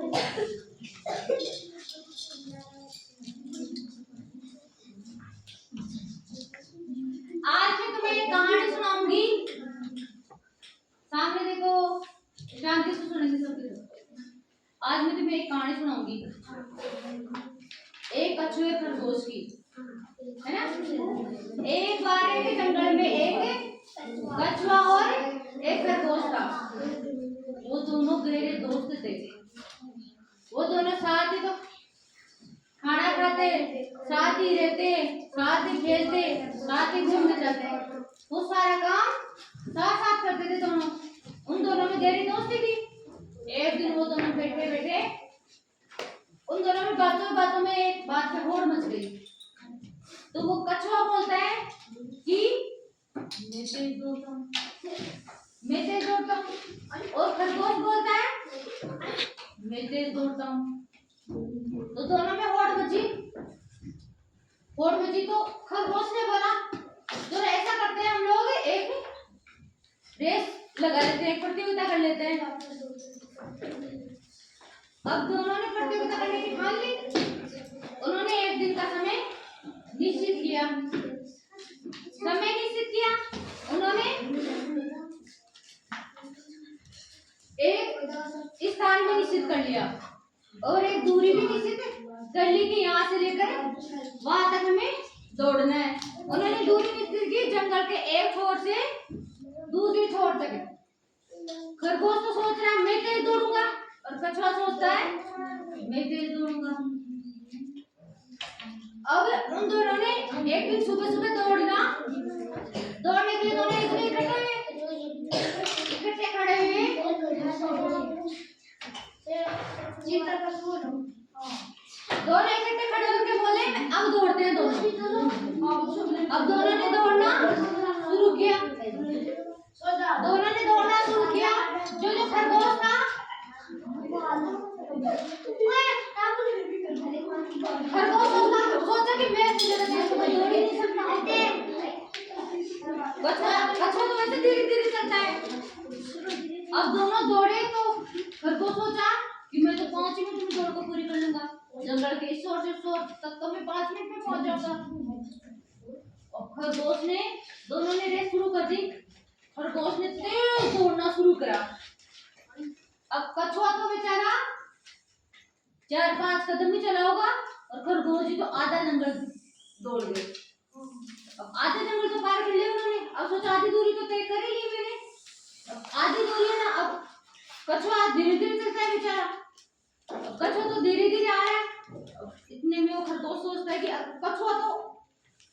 आज मैं तुम्हें एक कहानी सुनाऊंगी। सामने देखो, शांति से सुनेंगे सबके लोग। आज मैं तुम्हें एक कहानी सुनाऊंगी, एक कछुए खरगोश की, है ना। एक बार एक जंगल में एक कछुआ और एक खरगोश था। वो दोनों गहरे दोस्त थे। वो दोनों साथ ही तो खाना खाते, साथ ही रहते, साथ ही खेलते, साथ ही घूमने जाते। वो सारा काम साथ साथ करते थे दोनों। उन दोनों में गहरी दोस्ती थी। एक दिन वो दोनों बैठे बैठे उन दोनों में बातों में एक बात पे होड़ मच गई। तो वो कछुआ बोलता है कि मैं तेज दौड़ता हूँ, और खरगोश बोलता है मैं तेज दौड़ता हूँ। तो दोनों में होड़ मची। तो खरगोश ने बोला, तो ऐसा करते हैं हम लोग, एक रेस लगा लेते हैं, प्रतियोगिता कर लेते हैं। अब दोनों ने प्रतियोगिता करने की ठान ली। उन्होंने एक दिन का समय निश्चित किया। उन्होंने एक स्थान में निश्चित कर लिया और एक दूरी भी निश्चित कर ली कि यहाँ से लेकर वहां तक हमें दौड़ना है। उन्होंने दूरी निश्चित की, जंगल के एक छोर से दूसरी छोर तक। खरगोश तो सोच रहा है मैं तेज दौड़ूंगा, और कछुआ सोचता है मैं तेज दौड़ूंगा। अब उन दोनों ने एक दिन सुबह सुबह दौड़ने के लिए दोनों इकट्ठे खड़े हुए। दोनों इकट्ठे खड़े होकर बोले अब दौड़ते हैं दोनों। अब दोनों ने दौड़ना शुरू किया। जो खरगोश था, खरगोश सोचा कि मैं दौड़ ही नहीं सकता। कछुआ तो वैसे धीरे धीरे चलता है। अब दोनों दौड़े तो खरगोश सोचा कि मैं तो 5 मिनट में दौड़ को पूरी कर लूंगा। जंगल के इस ओर से उस ओर तक तो मैं 5 मिनट में पहुंच जाऊंगा। और खरगोश ने, दोनों ने रेस शुरू कर दी। खरगोश ने तेज दौड़ना शुरू करा। अब कछुआ तो बेचारा 4-5 कदम ही चला होगा, और खरगोश जी तो आधा जंगल दौड़ गए। अब आधे जंगल तो पार कर लिया उन्होंने। अब सोचा आधी दूरी तो तय कर ही ली मैंने। अब आधी दूरी है ना। अब कछुआ धीरे धीरे चलता है बेचारा। कछुआ तो धीरे धीरे आ रहा है। इतने में वो खरगोश सोचता है कि कछुआ तो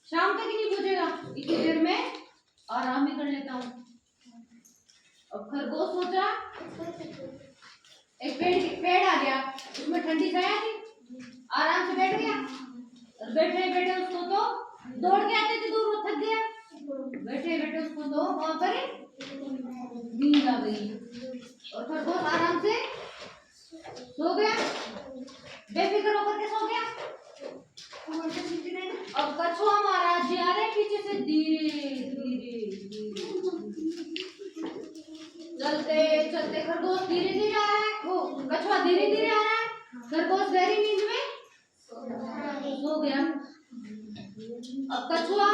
शाम तक ही नहीं पहुंचेगा, इतनी देर में आराम ही कर लेता हूँ। अब खरगोश सोचा, एक पेड़ आ गया, उसमें ठंडी छाया थी, आराम से बैठ गया। और बैठे बैठे उसको तो दौड़ के आते थे दूर, वो थक गया। बैठे बैठे उसको तो वहां पर नींद आ गई, और खरगोश आराम से सो गया, बेफिक्र होकर के सो गया। अब कछुआ महाराज जी आ रहे पीछे से धीरे धीरे चलते चलते। खरगोश धीरे धीरे आ रहा है, वो कछुआ धीरे धीरे आ रहा है। खरगोश गहरी नींद में सो गया। अब कछुआ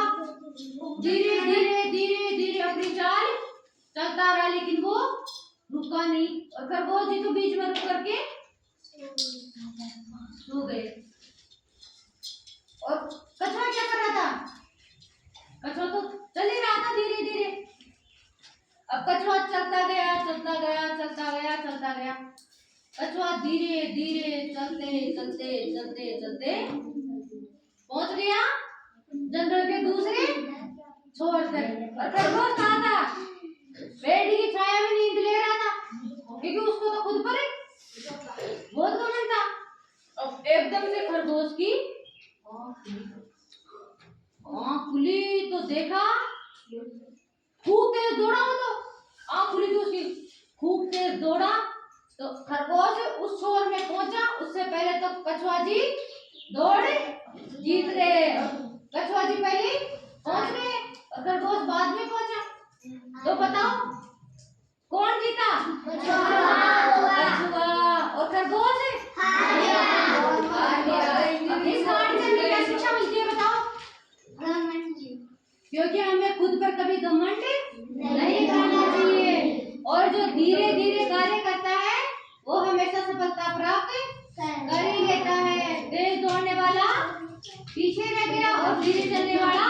धीरे धीरे धीरे धीरे अपनी चाल चलता रहा, लेकिन वो रुका नहीं। और खरगोश जी तो बीच में रुक करके सो गए। और कछुआ क्या कर रहा था? कछुआ तो चल ही रहा था धीरे धीरे। अब कछुआ चलता गया, चलता गया, चलता गया, चलता गया। कछुआ धीरे धीरे चलते चलते चलते चलते पहुंच गया जंगल के दूसरे छोर तक। और खरगोश कहाँ था? पेड़ की छाया में नींद ले रहा था, क्योंकि उसको तो खुद पर बहुत घमंड था। अब एकदम से खरगोश की आँख खुली तो देखा, खूब तेज दौड़ा। वो तो आँख खुली तो उसकी खूब तेज दौड़ा। तो खरगोश उस छोर में पहुंचा, उससे पहले तो कछुआ जी दौड़ जीत गए। कछुआ जी पहले पहुंच गए और खरगोश बाद में पहुंचा। तो बताओ कौन जीता? कछुआ। और खरगोश क्योंकि हमें खुद पर कभी घमंड नहीं करना चाहिए। और जो धीरे धीरे कार्य करता है वो हमेशा सफलता प्राप्त कर ही लेता है। तेज दौड़ने वाला पीछे रह गया और धीरे चलने वाला